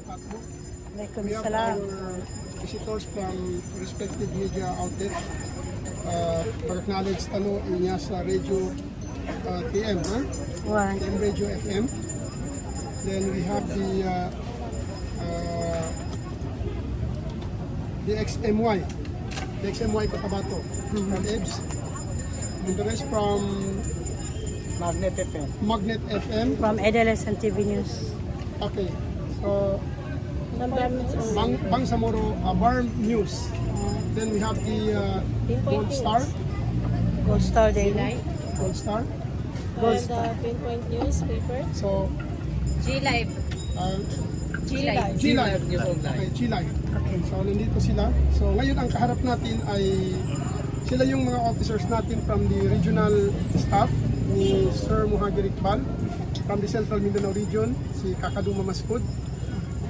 wabarakatuh. Alaikum We have salam. our visitors from respective media outlets. Pag-acknowledge talo inya sa Radio TM, One. TM Radio FM. Then we have the XMY. The XMY Cotabato. From EBS. And the rest from Magnet FM. Magnet FM. From Adolescent TV News. Okay. So Bangsamoro Barm News. Then we have the Gold Star. Gold Star Daily. Gold Star. Gold And Star. Pinpoint newspaper. So G-Live. G-Live. G-Live. Okay, G-Live. Okay. So nandito sila. So ngayon ang kaharap natin ay sila yung mga officers natin from the regional staff ni Sir Muhajir Iqbal, from the Central Mindanao region, si Kakaduma Mascud,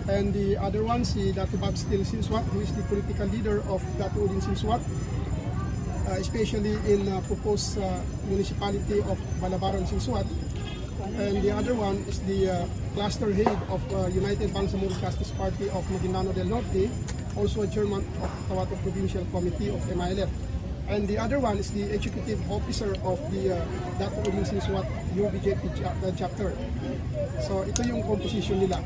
and the other one, si Datu Bob Stil Sinswat, who is the political leader of Datu Udin Sinswat, especially in proposed municipality of Balabaran Sinswat. And the other one is the cluster head of United Bangsamoro Justice Party of Maguindanao del Norte, also a chairman of Tawato Provincial Committee of MILF. And the other one is the executive officer of the Datu Udin Sinswat UBJP chapter. So ito yung composition nila.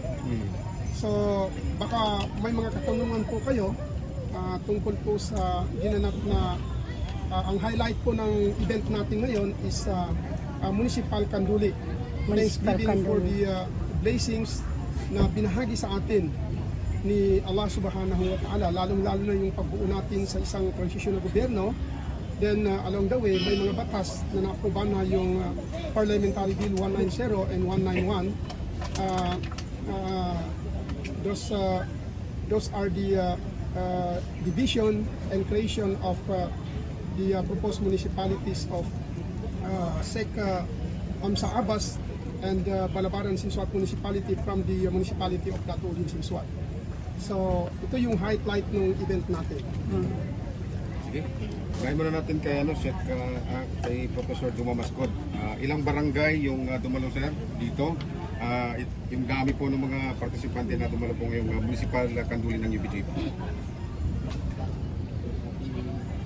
So baka may mga katanungan po kayo tungkol po sa ginanap na ang highlight po ng event natin ngayon is Municipal Kanduli. Thanksgiving for the blessings na binahagi sa atin ni Allah Subhanahu wa Ta'ala, lalong-lalo na yung pagbuo natin sa isang transisyon na gobyerno. Then along the way, may mga batas na naaproba na yung Parliamentary Bill 190 and 191. Those are the division and creation of the proposed municipalities of SEC Amsa Abbas and Balabaran Sinswat Municipality from the municipality of Datu Udin Sinswat. So ito yung highlight ng event natin. Sige. Gaya muna natin kay kay Professor Duma Mascud. Ilang barangay yung dumalo sir dito? Yung dami po ng mga partisipante na dumalo po ngayong municipal Kanduli ng UBJP.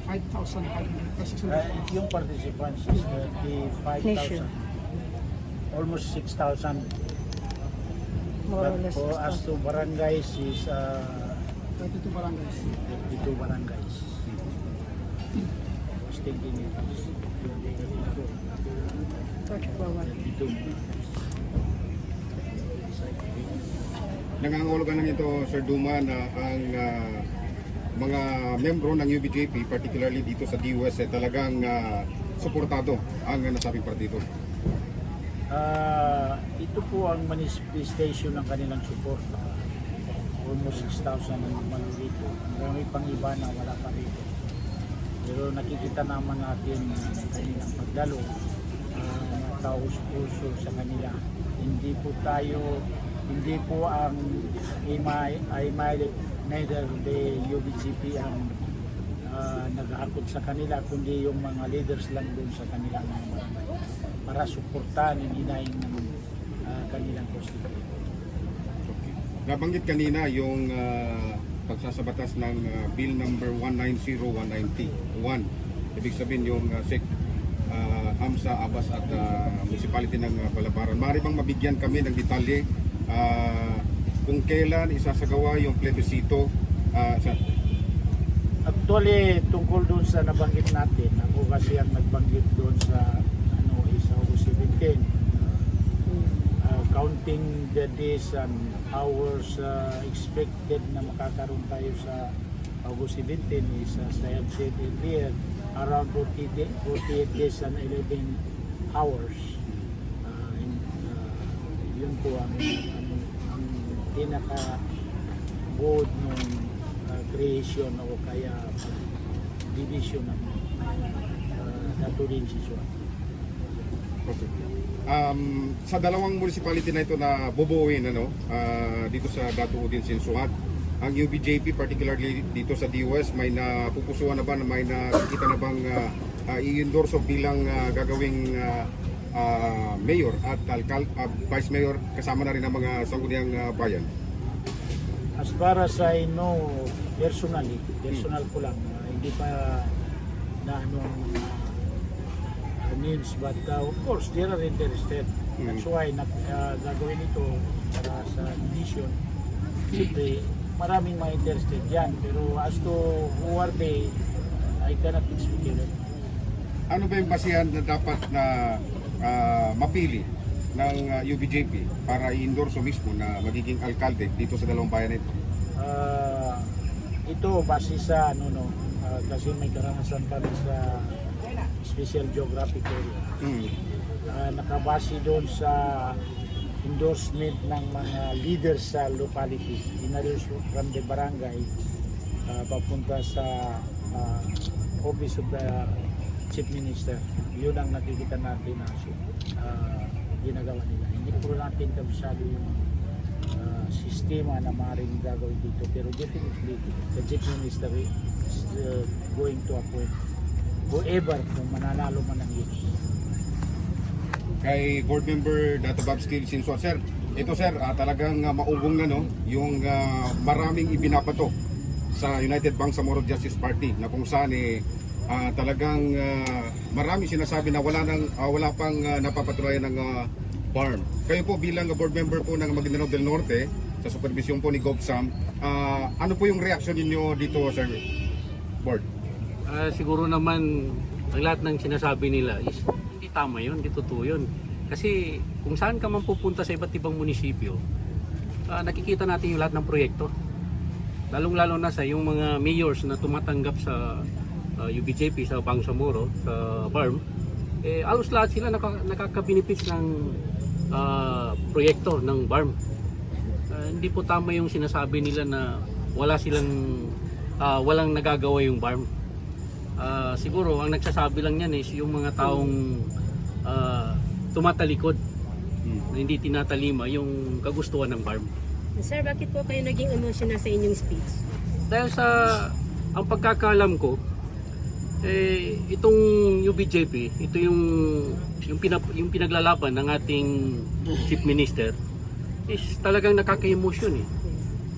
5,500. Yung participants is 35,000. Almost 6,000. More or But less. for as to barangays is 22 barangays. 52 barangays. I was thinking it was 22. Nangangahulugan lang ito Sir Duma na ang mga membro ng UBJP, particularly dito sa DOS, talagang suportado ang nasabing partido. Ito po ang manifestation ng kanilang support. Almost 6,000 ang naman dito. Marami pang iba na wala pa rito. Pero nakikita naman natin ang kanilang pagdalo, taus-puso sa kanila. Hindi po ang neither the UBGP ang nag-aakot sa kanila, kundi yung mga leaders lang doon sa kanilang para suportahan ang hinaing ng kanilang constituent. Nabanggit kanina yung pagsasabatas ng Bill number 190-191. Ibig sabihin yung SEC AMSA, Abbas at municipality ng Balabaran. Maaari bang mabigyan kami ng detalye kung kailan isasagawa yung plebisito? Actually, tungkol doon sa nabanggit natin, ako kasi ang nagbanggit doon sa is August 17. Counting the days and hours expected na makakaroon tayo sa August 17 is, as I have said earlier, around 48 days and 11 hours. Yun po ang pinaka-board ng creation o kaya division ng Datu Udin Sinswat. Okay. Sa dalawang municipality na ito na bubuuin dito sa Datu Udin Sinswat, ang UBJP particularly dito sa DOS, may napupusuan na ba, may nakikita na bang i-endorso bilang gagawing mayor at vice mayor kasama na rin ang mga sangguniang bayan? As far as I know, personal ko lang, hindi pa na news, but of course, they are interested. That's why gagawin ito para sa edition. Siyempre, maraming mga interested yan. Pero as to who are they, I cannot speculate. Ano ba yung basihan na dapat na mapili ng UBJP para i-endorse mismo na magiging alkalde dito sa dalawang bayan ito? Ito base sa kasi may karanasan pa rin sa special geographic area. Nakabase doon sa endorsement ng mga leaders sa locality, from the barangay papunta sa office of the chief minister. Yun ang nakikita natin na ginagawa nila. Hindi po natin kabisado yung sistema na maaaring gagawin dito, pero definitely the chief minister is going to appoint whoever kung mananalo man ang youth. Kay Board Member Dato Bob Steele Sinsuat, sir, ito sir, talagang maugong na yung maraming ibinabato sa United Bangsamoro Justice Party na kung saan talagang marami sinasabi na wala pang napapatunayan ng farm. Kayo po bilang board member po ng Maguindanao del Norte sa supervisyon po ni Gov Sam, ano po yung reaksyon ninyo dito, sir board? Siguro naman ang lahat ng sinasabi nila is hindi tama yun, hindi totoo yun. Kasi kung saan ka man pupunta sa iba't ibang munisipyo, nakikita natin yung lahat ng proyekto. Lalong-lalo na sa yung mga mayors na tumatanggap sa UBJP sa Bangsamoro, sa BARM, alos lahat sila nakaka-benefits ng proyekto ng BARM. Hindi po tama yung sinasabi nila na walang nagagawa yung BARM. Siguro ang nagsasabi lang yan is yung mga taong tumatalikod na hindi tinatalima yung kagustuhan ng BARM. Sir, bakit po kayo naging emotional sa inyong speech? Dahil sa ang pagkakalam ko, itong UBJP, ito yung pinaglalaban ng ating Chief Minister is talagang nakaka-emotion eh.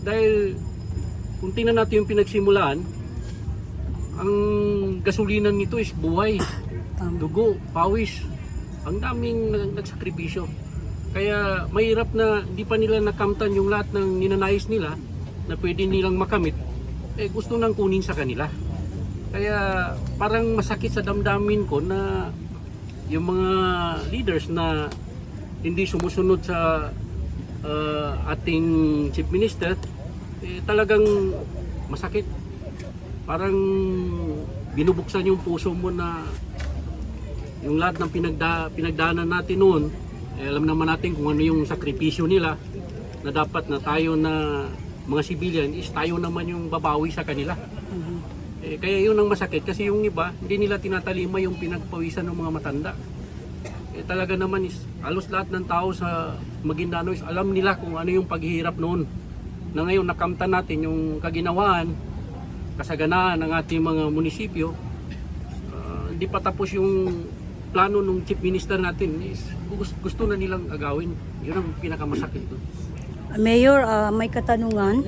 Dahil kung tingnan natin yung pinagsimulaan, ang gasolinan nito is buhay, dugo, pawis. Ang daming nagsakripisyo. Kaya mahirap na hindi pa nila nakamtan yung lahat ng ninanais nila na pwede nilang makamit, gusto nang kunin sa kanila. Kaya parang masakit sa damdamin ko na yung mga leaders na hindi sumusunod sa ating Chief Minister, talagang masakit. Parang binubuksan yung puso mo na yung lahat ng pinagdaanan natin noon, alam naman natin kung ano yung sakripisyo nila na dapat na tayo na mga civilian is tayo naman yung babawi sa kanila. Kaya yun ang masakit kasi yung iba hindi nila tinatalima yung pinagpawisan ng mga matanda. Talaga naman is halos lahat ng tao sa Maguindanao is alam nila kung ano yung paghihirap noon. Na ngayon nakamtan natin yung kaginawaan, kasaganaan ng ating mga munisipyo. Hindi pa tapos yung plano ng Chief Minister natin is gusto na nilang agawin. Yun ang pinakamasakit doon. Mayor, may katanungan.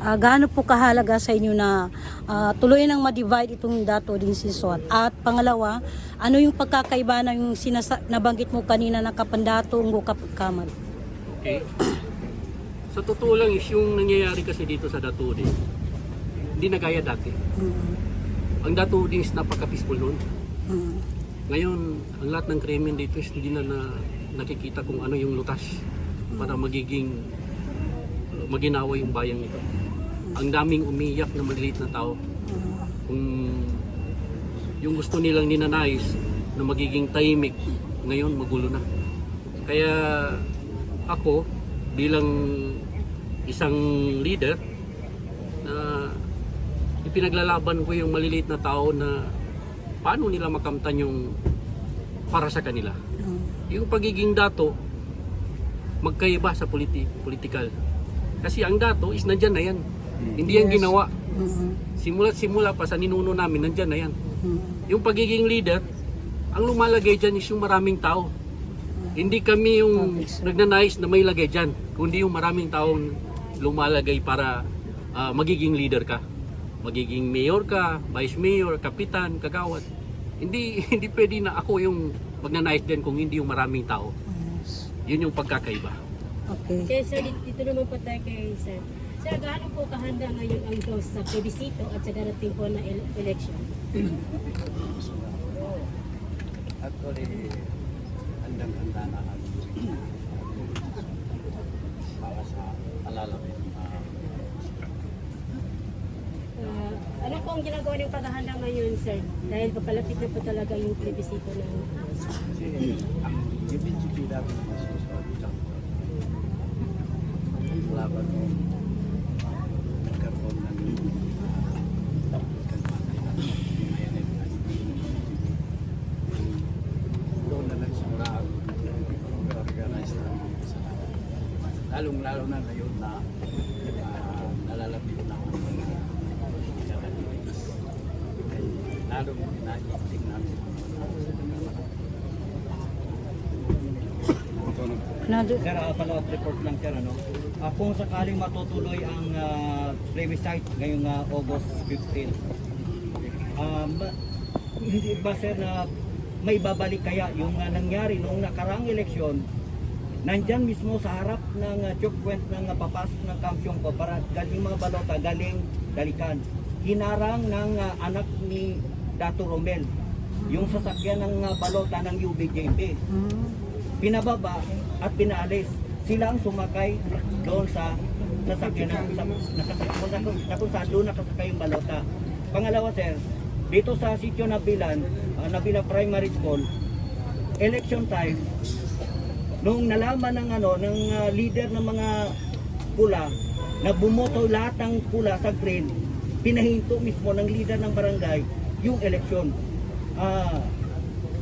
Gaano po kahalaga sa inyo na tuloy nang ma-divide itong Dato din Sinsuat? At pangalawa, ano yung pagkakaiba na yung nabanggit mo kanina na Kapandato ng Kamal? Okay. Sa totoo lang is yung nangyayari kasi dito sa Dato din, hindi na gaya dati. Ang Dato din is napaka-peaceful noon. Ngayon, ang lahat ng krimen dito is hindi na nakikita kung ano yung lutas para maginawa yung bayang ito. Ang daming umiyak na maliliit na tao. Kung yung gusto nilang ninanais na magiging tahimik, ngayon magulo na. Kaya ako bilang isang leader na ipinaglalaban ko yung maliliit na tao na paano nila makamtan yung para sa kanila. Yung pagiging dato magkaiba sa political. Kasi ang dato is nandyan na yan. Hindi yan ginawa. Simula pa sa ninuno namin, nandyan na yan. Yung pagiging leader, ang lumalagay dyan is yung maraming tao. Hindi kami yung nagnanais na may lagay dyan, kundi yung maraming taong lumalagay para magiging leader ka. Magiging mayor ka, vice mayor, kapitan, kagawad. Hindi hindi pwede na ako yung magnanais din kung hindi yung maraming tao. Yun yung pagkakaiba. Okay. Kaya sir, dito naman po tayo kay sir. Sir, gaano po kahanda ngayon ang dose sa plebisito at sa darating po na election? Actually, handang-handa na ang para sa alalapit na Ano po ang ginagawa ng paghahanda ngayon, sir? Dahil papalapit na po talaga yung plebisito ng kasi ang UBGP dati na susunod isang laban mo nagkaroon ng doon na nagsimula ang organized na kasalanan. Lalong-lalo na ngayon na nalalapit na ang mga candidates. Ay lalong naiitig namin ang Sir, follow-up report lang sir, ano? Kung sakaling matutuloy ang plebiscite ngayong August 15, hindi ba sir na may babalik kaya yung nangyari noong nakaraang eleksyon, nandyan mismo sa harap ng checkpoint ng papasok ng kamsyong ko para galing mga balota, galing Dalikan. Hinarang ng anak ni Dato Romel yung sasakyan ng balota ng UBJP. Pinababa at pinaalis. Sila ang sumakay doon sa sasakyan na kung saan doon nakasakay yung balota. Pangalawa sir, dito sa sitio Nabilan, Nabila Primary School, election time, nung nalaman ng ng leader ng mga pula na bumoto lahat ng pula sa green, pinahinto mismo ng leader ng barangay yung election.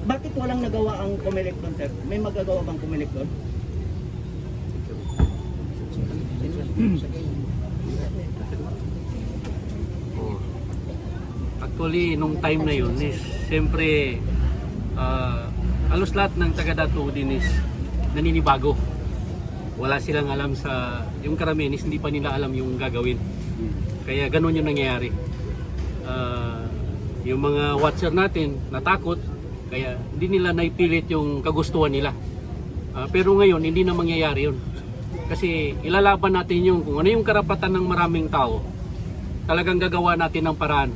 Bakit walang nagawa ang Comelec doon, sir? May magagawa bang Comelec doon? Actually, nung time na yun is siyempre halos lahat ng taga-Dato din is naninibago. Wala silang alam sa, yung karamihan is hindi pa nila alam yung gagawin. Kaya ganun yung nangyayari. Yung mga watcher natin natakot, kaya hindi nila naipilit yung kagustuhan nila. Pero ngayon hindi na mangyayari yun. Kasi ilalaban natin yung kung ano yung karapatan ng maraming tao. Talagang gagawa natin ng paraan.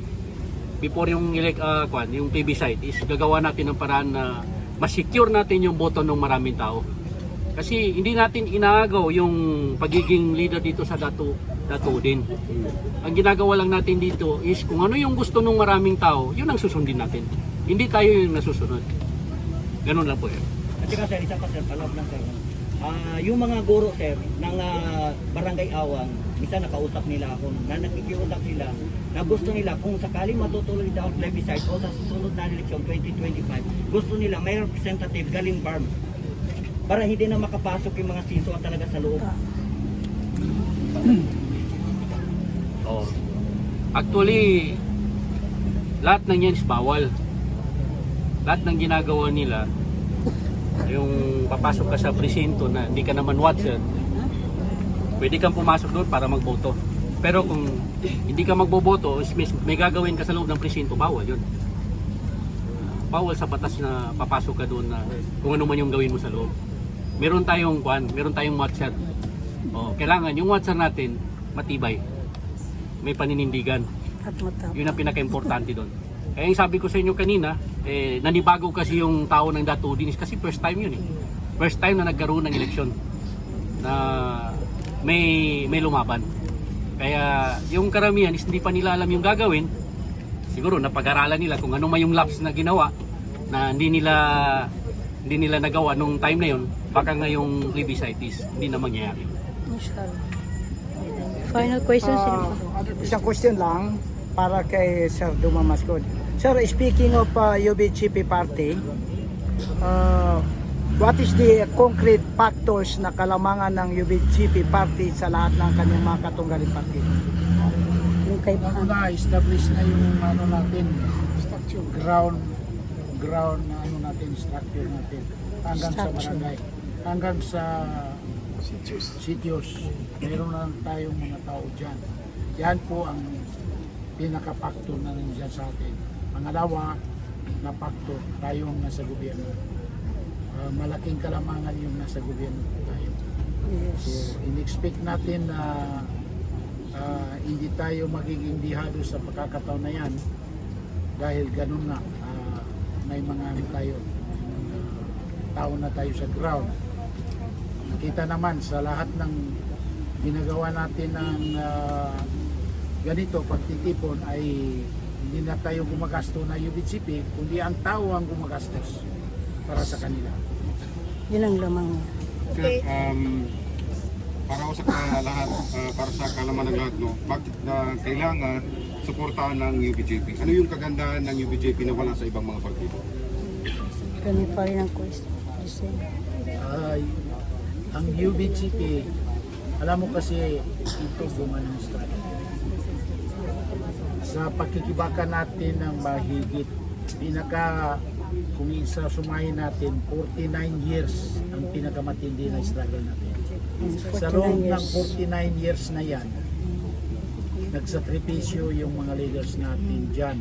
Before yung yung plebiscite is gagawa natin ng paraan na ma-secure natin yung boto ng maraming tao. Kasi hindi natin inaagaw yung pagiging leader dito sa Dato din. Ang ginagawa lang natin dito is kung ano yung gusto ng maraming tao, yun ang susundin natin. Hindi tayo yung nasusunod. Ganun lang po yun. At saka sir, isa pa sir, follow up lang sir. Yung mga guro sir ng Barangay Awang, isa nakausap nila ako na nakikiusap sila na gusto nila kung sakaling matutuloy daw ang plebiscite o sa susunod na eleksyon 2025, gusto nila may representative galing BARM para hindi na makapasok yung mga sinso talaga sa loob. Oh. Actually, lahat ng yan is bawal. Lahat ng ginagawa nila, yung papasok ka sa presinto na hindi ka naman watcher, pwede kang pumasok doon para magboto. Pero kung hindi ka magboboto, may gagawin ka sa loob ng presinto, bawal yun. Bawal sa batas na papasok ka doon na kung ano man yung gawin mo sa loob. Meron tayong watcher. Oh, kailangan yung watcher natin matibay. May paninindigan. At matapos. Yun ang pinaka-importante doon. Kaya yung sabi ko sa inyo kanina, nanibago kasi yung tao ng Dato Dinis kasi first time yun eh. First time na nagkaroon ng eleksyon na may lumaban. Kaya yung karamihan is hindi pa nila alam yung gagawin. Siguro napag-aralan nila kung ano man yung laps na ginawa na hindi nila nagawa nung time na yun. Baka ngayong plebiscite is hindi na mangyayari. Inshallah. Final question, sino pa? Isang question lang para kay Sir Duma Mascod. Sir, speaking of UBGP party, what is the concrete factors na kalamangan ng UBGP party sa lahat ng kanyang mga katunggalin party? Yung kay Na-establish na yung natin, structure, ground na natin, structure natin, hanggang sa barangay, hanggang sa sitios. Meron na tayong mga tao dyan. Yan po ang pinaka-factor na nandiyan sa atin. Pangalawa na factor, tayong nasa gobyerno. Malaking kalamangan yung nasa gobyerno po tayo. So, in-expect natin na hindi tayo magiging dihado sa pagkakataon na yan dahil ganun na may mga ano tayo, tao na tayo sa ground. Nakita naman sa lahat ng ginagawa natin ng ganito, pagtitipon ay hindi na tayo gumagasto na UBCP, kundi ang tao ang gumagastos para sa kanila. Yun ang lamang. Sir, para sa lahat, para sa kalaman ng lahat, no, bakit kailangan suportahan ng UBJP? Ano yung kagandahan ng UBJP na wala sa ibang mga partido? Ganun pa rin ang question. Ang UBCP, alam mo kasi ito gumanon struggle. Sa pagkikibaka natin ng mahigit, kung isa sumahin natin, 49 years ang pinakamatindi na struggle natin. Sa loob ng 49 years na yan, nagsakripisyo yung mga leaders natin dyan.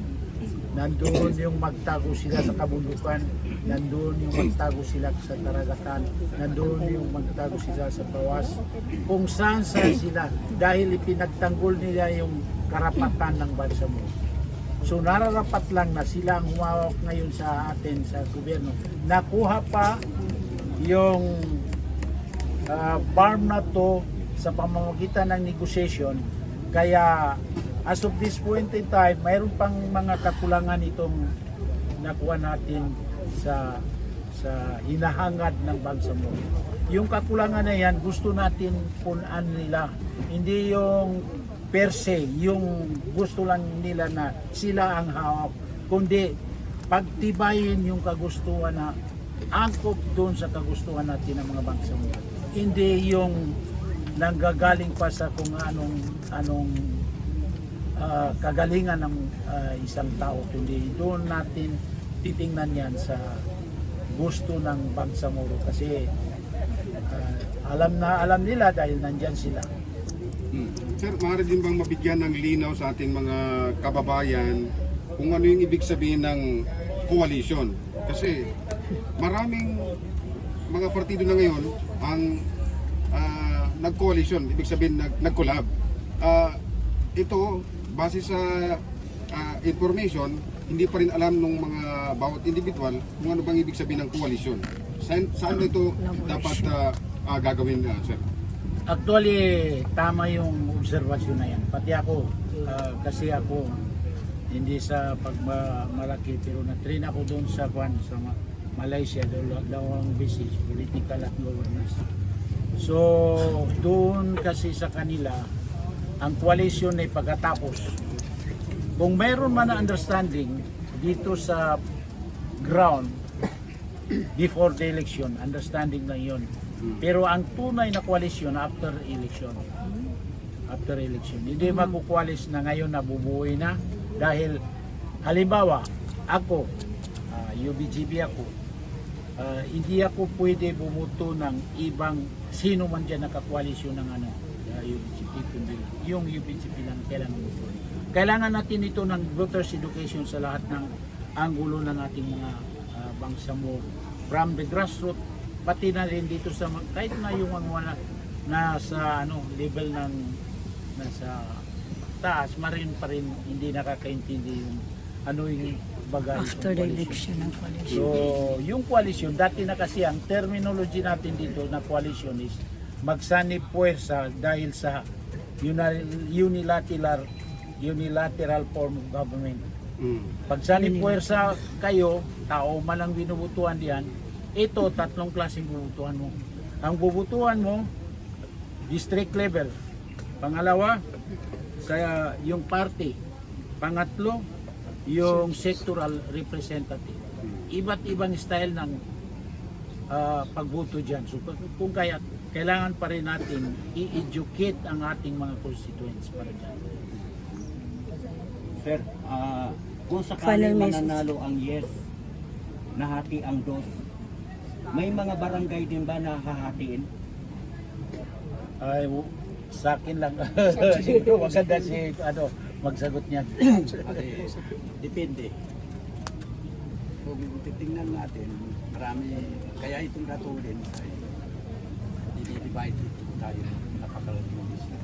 Nandoon yung magtago sila sa kabundukan, nandoon yung magtago sila sa karagatan, nandoon yung magtago sila sa bawas. Kung saan sila, dahil ipinagtanggol nila yung karapatan ng bansa mo. So nararapat lang na sila ang humawak ngayon sa atin, sa gobyerno. Nakuha pa yung farm na to sa pamamagitan ng negotiation. Kaya as of this point in time, mayroon pang mga kakulangan itong nakuha natin sa hinahangad ng Bangsamoro. Yung kakulangan na yan, gusto natin punan nila. Hindi yung per se, yung gusto lang nila na sila ang hawak, kundi pagtibayin yung kagustuhan na angkop doon sa kagustuhan natin ng mga Bangsamoro. Hindi yung nanggagaling pa sa kung anong kagalingan ng isang tao, kundi doon natin titingnan yan sa gusto ng Bangsamoro kasi alam nila dahil nandyan sila. Sir, maaari din bang mabigyan ng linaw sa ating mga kababayan kung ano yung ibig sabihin ng coalition? Kasi maraming mga partido na ngayon ang nag-coalition, ibig sabihin nag-collab. Ito, base sa information, hindi pa rin alam ng mga bawat individual kung ano bang ibig sabihin ng coalition. Saan ito dapat gagawin, sir? Actually, tama yung obserbasyon na yan. Pati ako, kasi ako hindi sa pagmalaki, pero na-train ako doon sa Malaysia, dalawang business, political at governance. So, doon kasi sa kanila, ang coalition ay pagkatapos. Kung mayroon man na understanding dito sa ground, before the election, understanding na yun. Pero ang tunay na coalition after election. After election. Hindi magkukwalis na ngayon na bubuhay na dahil halimbawa, ako, UBGB ako, hindi ako pwede bumuto ng ibang sino man dyan nakakoalisyon ng UBGP, kundi yung UBGP lang kailangan bumuto. Kailangan natin ito ng voters education sa lahat ng anggulo ng ating mga Bangsamoro. From the grassroots, pati na rin dito sa kahit na yung mga nasa level ng nasa taas, marin pa rin hindi nakakaintindi yung yung bagay After the election ng coalition. So, yung coalition, dati na kasi ang terminology natin dito na coalition is magsanib puwersa dahil sa unilateral form of government. Pagsanib puwersa kayo, tao man ang binubutuan diyan, ito tatlong klaseng bubutuan mo. Ang bubutuan mo, district level. Pangalawa, sa yung party. Pangatlo, yung sectoral representative. Iba't ibang style ng pagboto dyan. So kung kaya, kailangan pa rin natin i-educate ang ating mga constituents para dyan. Sir, kung sakaling mananalo ang yes, nahati ang dos, may mga barangay din ba na hahatiin? Ay, sa akin lang. Siguro maganda si magsagot niya. Ay, depende. Kung titingnan natin, marami, kaya itong katulin ay dinidivide tayo napakalaking business.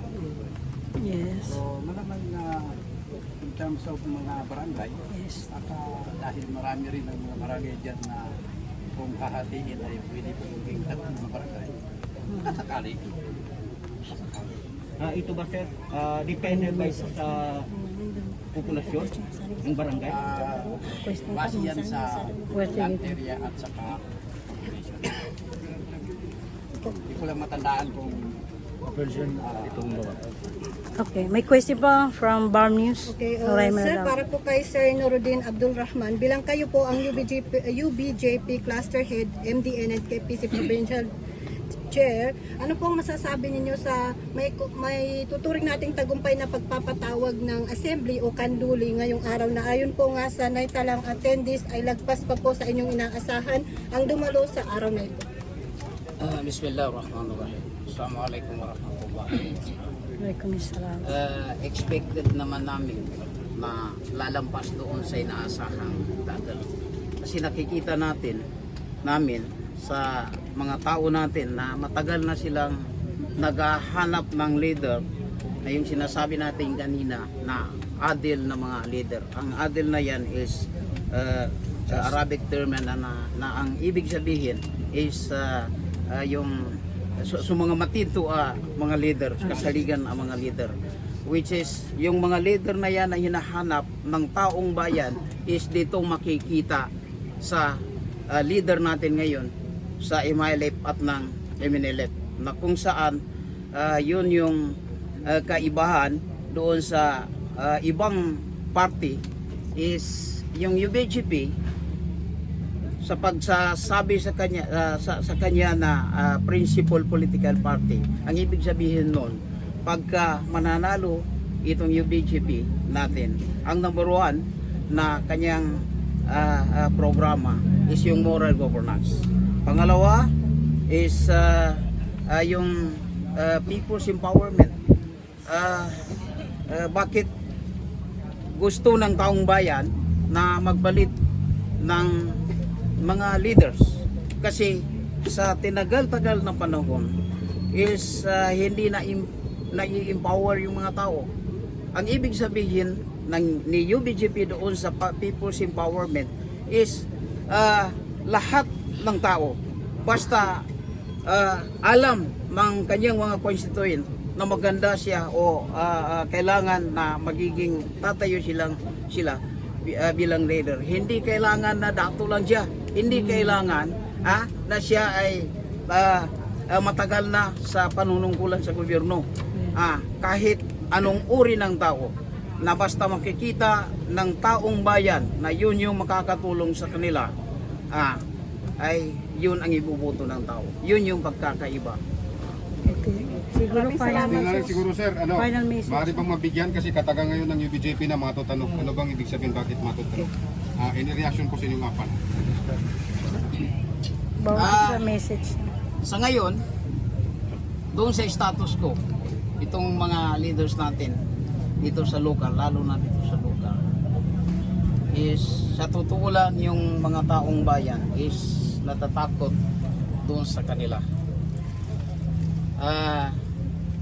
Yes. So malamang na in terms of mga barangay, Yes. at dahil marami rin ang mga barangay dyan na kung kahatiin ay pwede po maging tatlong na barangay. Kasakali. Ito ba sir, depende ba ito sa populasyon ng barangay? Base yan sa land area at saka population. Hindi ko lang matandaan kung Itong mga. Okay, may question pa from Bar News. Okay, Noray sir, Manalaw. para po kay Sir Nuruddin Abdul Rahman, bilang kayo po ang UBJP Cluster Head, MDN and KPC Provincial Chair, ano po ang masasabi ninyo sa may tuturing nating tagumpay na pagpapatawag ng assembly o kanduli ngayong araw na ayon po nga sa naitalang attendees ay lagpas pa po sa inyong inaasahan ang dumalo sa araw na ito? Bismillahirrahmanirrahim. Assalamualaikum warahmatullahi wabarakatuh. Waalaikumsalam. Expected naman namin na lalampas doon sa inaasahang dadalo. Kasi nakikita namin sa mga tao natin na matagal na silang naghahanap ng leader na yung sinasabi natin kanina na adil na mga leader. Ang adil na yan is Arabic term na ang ibig sabihin is yung mga matito mga leader, kasaligan ang mga leader, which is yung mga leader na yan na hinahanap ng taong bayan is dito makikita sa leader natin ngayon sa MILF at ng MNLF, na kung saan yun yung kaibahan doon sa ibang party is yung UBJP sa pagsasabi sa kanya na principal political party. Ang ibig sabihin nun, pagka mananalo itong UBJP natin, ang number one na kanyang programa is yung moral governance. Pangalawa is yung people's empowerment. Bakit gusto ng taong bayan na magbalit ng mga leaders? Kasi sa tinagal-tagal na panahon is hindi na-empower yung mga tao. Ang ibig sabihin ni UBJP doon sa people's empowerment is lahat ng tao basta alam ng kanyang mga constituent na maganda siya o kailangan na magiging tatayo sila bilang leader. Hindi kailangan na dato lang siya. Hindi kailangan na siya ay matagal na sa panunungkulan sa gobyerno. Kahit anong uri ng tao na basta makikita ng taong bayan na yun yung makakatulong sa kanila, ay yun ang ibubuto ng tao. Yun yung pagkakaiba. Okay. Siguro Siguro sir, final message. maaari bang mabigyan kasi kataga ngayon ng UBJP na matutanong. Ano bang ibig sabihin bakit matutanong? Any reaction po sa inyong apan? Bawat sa message. Sa ngayon, doon sa status ko, itong mga leaders natin dito sa local, lalo na dito sa local, is sa totoo lang yung mga taong bayan is natatakot doon sa kanila.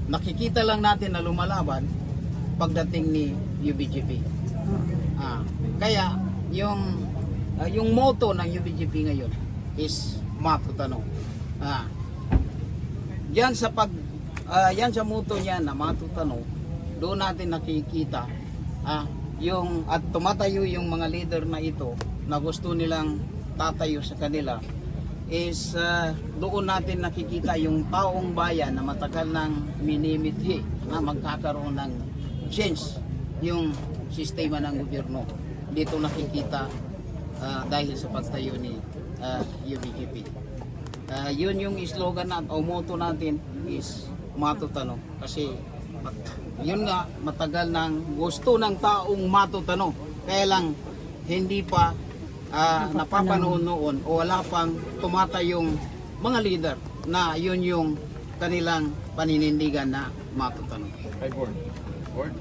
Nakikita lang natin na lumalaban pagdating ni UBJP. Kaya yung motto ng UBJP ngayon is matutanong. Yan sa motto niya na matutanong, doon natin nakikita yung at tumatayo yung mga leader na ito na gusto nilang tatayo sa kanila is doon natin nakikita yung taong bayan na matagal nang minimithi na magkakaroon ng change yung sistema ng gobyerno. Dito nakikita dahil sa pagtayo ni UBJP. Yun yung slogan natin o motto natin is matutanong. Kasi yun nga, matagal nang gusto ng taong matutanong. Kaya lang hindi pa napapanoon noon o wala pang tumatayong mga leader na yun yung kanilang paninindigan na matutanong. Kay board. Board.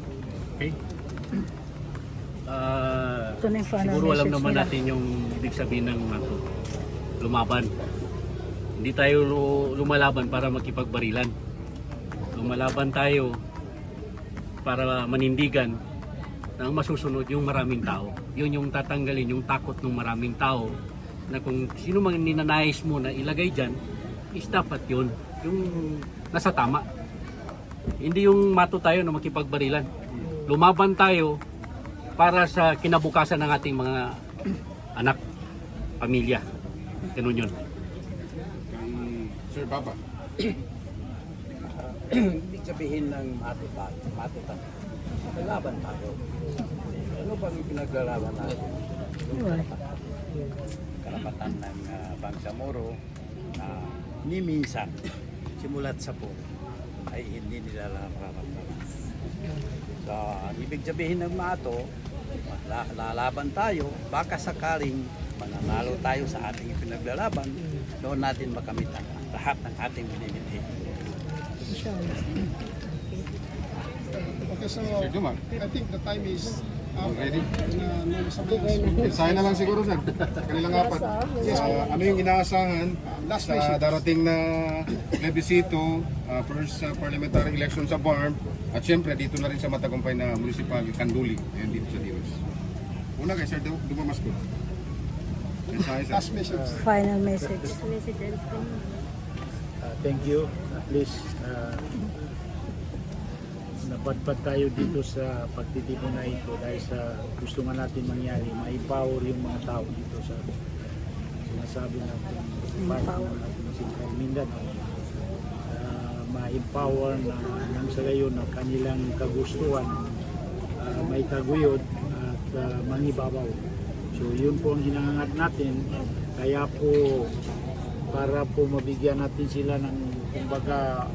Okay. Ito na yung final Siguro alam message naman nila. natin yung ibig sabihin ng lumaban. Hindi tayo lumalaban para makipagbarilan. Lumalaban tayo para manindigan na ang masusunod yung maraming tao. Yun yung tatanggalin yung takot ng maraming tao na kung sino mang ninanais mo na ilagay dyan is dapat yun. Yung nasa tama. Hindi yung mato tayo na makipagbarilan. Lumaban tayo para sa kinabukasan ng ating mga anak, pamilya. Ganun yun. Kay Sir Baba. Ibig sabihin ng matutan, laban tayo. Ano bang ipinaglalaban natin? Yung karapatan ng Bangsamoro na ni minsan, simulat sa po, ay hindi nila nararamdaman. So, ibig sabihin ng mato, lalaban tayo, baka sakaling mananalo tayo sa ating pinaglalaban, doon natin makamit ang lahat ng ating binibigay. Okay, so Sir Duman. I think the time is up. Ready? Na Mensahe na lang siguro, sir. Kanilang apat. Ano yung inaasahan sa darating na plebiscito, first parliamentary election sa BARM, at syempre dito na rin sa matagumpay na municipal Kanduli, and dito sa Dios. Una kay Sir Dumamas ko. Mensahe, sir. last message. Final message. Thank you. At least napadpad tayo dito sa pagtitipon na ito dahil sa gusto nga natin mangyari, ma-empower yung mga tao dito sa sinasabi natin part natin ng Central Mindanao. Ma-empower na nang sa gayon na kanilang kagustuhan may taguyod at mangibabaw. So yun po ang hinangangat natin, kaya po para po mabigyan natin sila ng kumbaga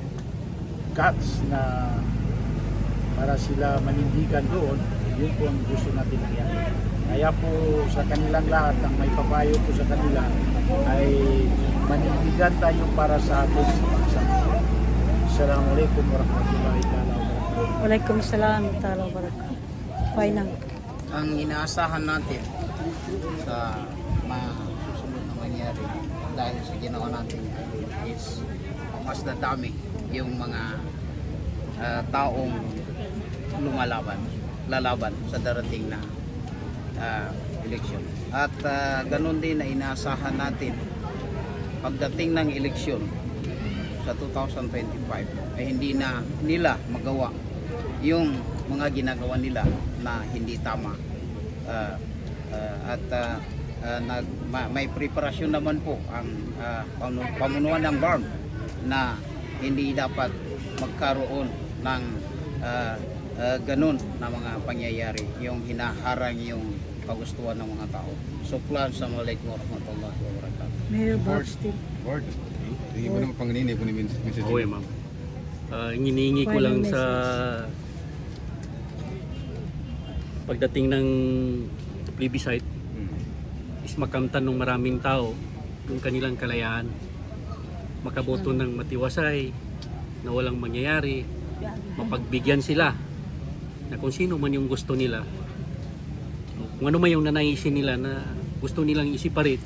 guts na para sila manindigan doon, yun po ang gusto natin nangyari. Kaya po sa kanilang lahat, ang may papayo po sa kanila ay manindigan tayo para sa ating bansa. Assalamualaikum warahmatullahi wabarakatuh. Waalaikumsalam warahmatullahi wabarakatuh. Final. Ang inaasahan natin sa masusunod na mangyari dahil sa ginawa natin is mas dadami yung mga taong lalaban sa darating na eleksyon. At ganun din na inaasahan natin pagdating ng eleksyon sa 2025 ay hindi na nila magawa yung mga ginagawa nila na hindi tama. May preparasyon naman po ang pamunuan ng BARM na hindi dapat magkaroon ng ganun na mga pangyayari, yung hinaharang yung kagustuhan ng mga tao. So, Assalamualaikum warahmatullahi wabarakatuh. Mayor Bobstin. Board. Hindi mo naman panginini po ni message. Okay, ma'am. Hinihingi ko Final lang sa pagdating ng plebiscite is makamtan ng maraming tao yung kanilang kalayaan, makaboto ng matiwasay na walang mangyayari, mapagbigyan sila na kung sino man yung gusto nila, kung ano man yung nanaisin nila na gusto nilang isiparit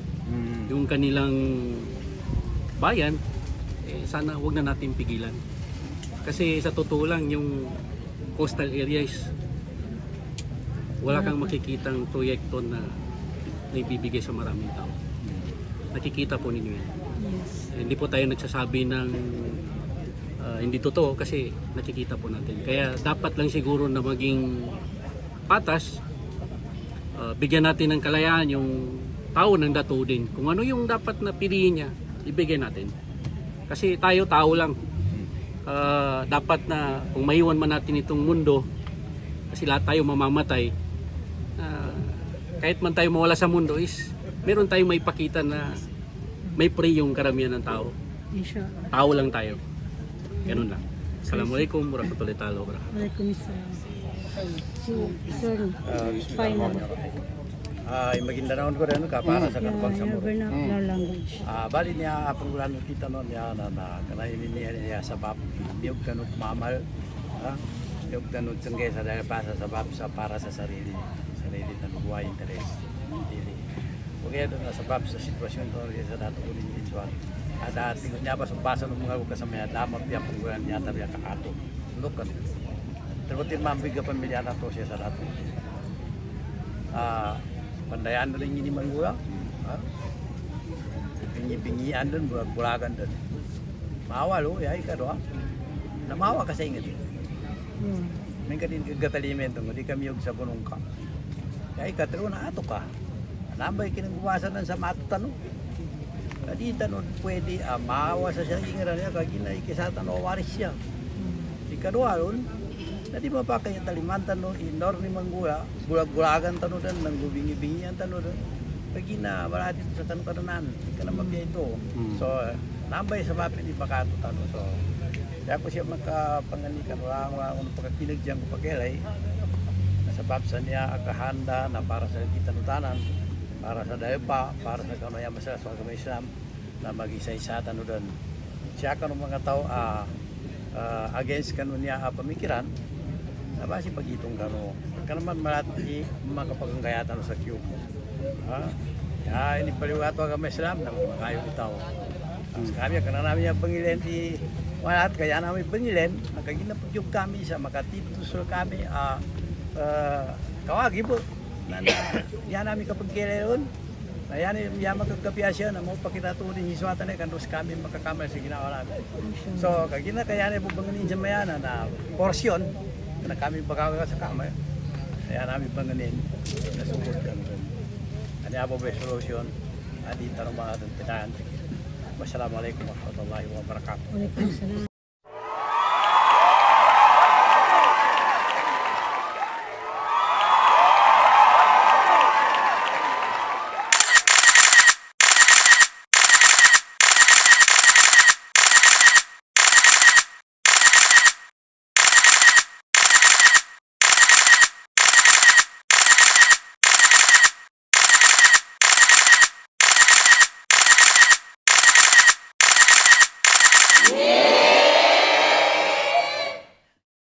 yung kanilang bayan, sana wag na natin pigilan. Kasi sa totoo lang, yung coastal areas, wala kang makikitang proyekto na ibibigay sa maraming tao. Nakikita po ninyo yan. Hindi po tayo nagsasabi ng hindi totoo kasi nakikita po natin. Kaya dapat lang siguro na maging patas, bigyan natin ng kalayaan yung tao ng dato din. Kung ano yung dapat na piliin niya, ibigay natin. Kasi tayo tao lang. Dapat na kung maiwan man natin itong mundo, kasi lahat tayo mamamatay, kahit man tayo mawala sa mundo is meron tayong may pakita na may free yung karamihan ng tao. Inshallah. Tao lang tayo. Ganun lang. Assalamualaikum warahmatullahi wabarakatuh. Waalaikumsalam. Sir, final. ay Maguindanao ko rin ka para sa Kampang Samuro. vernacular language. Bali niya apang bulan kita noon niya na kanain niya sa bab niyog kanut mamal niyog kanut sengge sa dahil sa bab sa para sa sarili ng buhay interes dili. Okay doon na sa bab sa sitwasyon to sa dato ko din visual. Ada tingod niya ba sa basa ng mga kasama damat niya panggulan niya tabi kakato. Lukas. Terbutin mambiga pamilya na to siya sa dato. Pandayaan na rin ini manggula. Pingi-pingian doon, bulag-bulagan doon. Maawa lo, yay ka doon. Namawa ka sa ingat. May ka din kagatalimento mo, di kami yung sa bunong ka. Yay ka, pero na ato ka. Nambay kinangguwasan ng sa matutan. Kadi tanong pwede, maawa sa siya ingaran niya, kagina ikisatan o waris siya. Di ka doon, Tadi pa kaya talimantan no inor ni manggula bulag-bulagan tano dan nang gubingi-bingian tano dan pagi na barati sa tano kananan kana mabya ito. So nambay sa mapi di Bakato tano. So kaya ko siya makapanganikan wala uno pagkinig diyan ko pagelay sa babsa niya akahanda na para sa kita nutanan para sa daypa para sa kanaya masala sa agama Islam na mag-isa-isa tano dan siya kan mga tao against kanu niya pamikiran nabasi pagitong kano ka naman malati makapaganggayatan sa Q ya ini paliwato agama Islam na makayo itaw kami kana namin yung pangilen di walat kaya namin pangilen nakaginapag kami sa makatitusol kami kawagi po na yan namin kapag kilayon na yan magkagkapya siya na mo pakitatunin hiswatan na kandos kami makakamay sa ginawa namin so kagina kaya na po banginin sa mayana na porsyon na kami pagkakaga sa kamay kaya namin banganin na sugod kami ano po ba solusyon at itanong mga tanong Wassalamualaikum warahmatullahi wabarakatuh.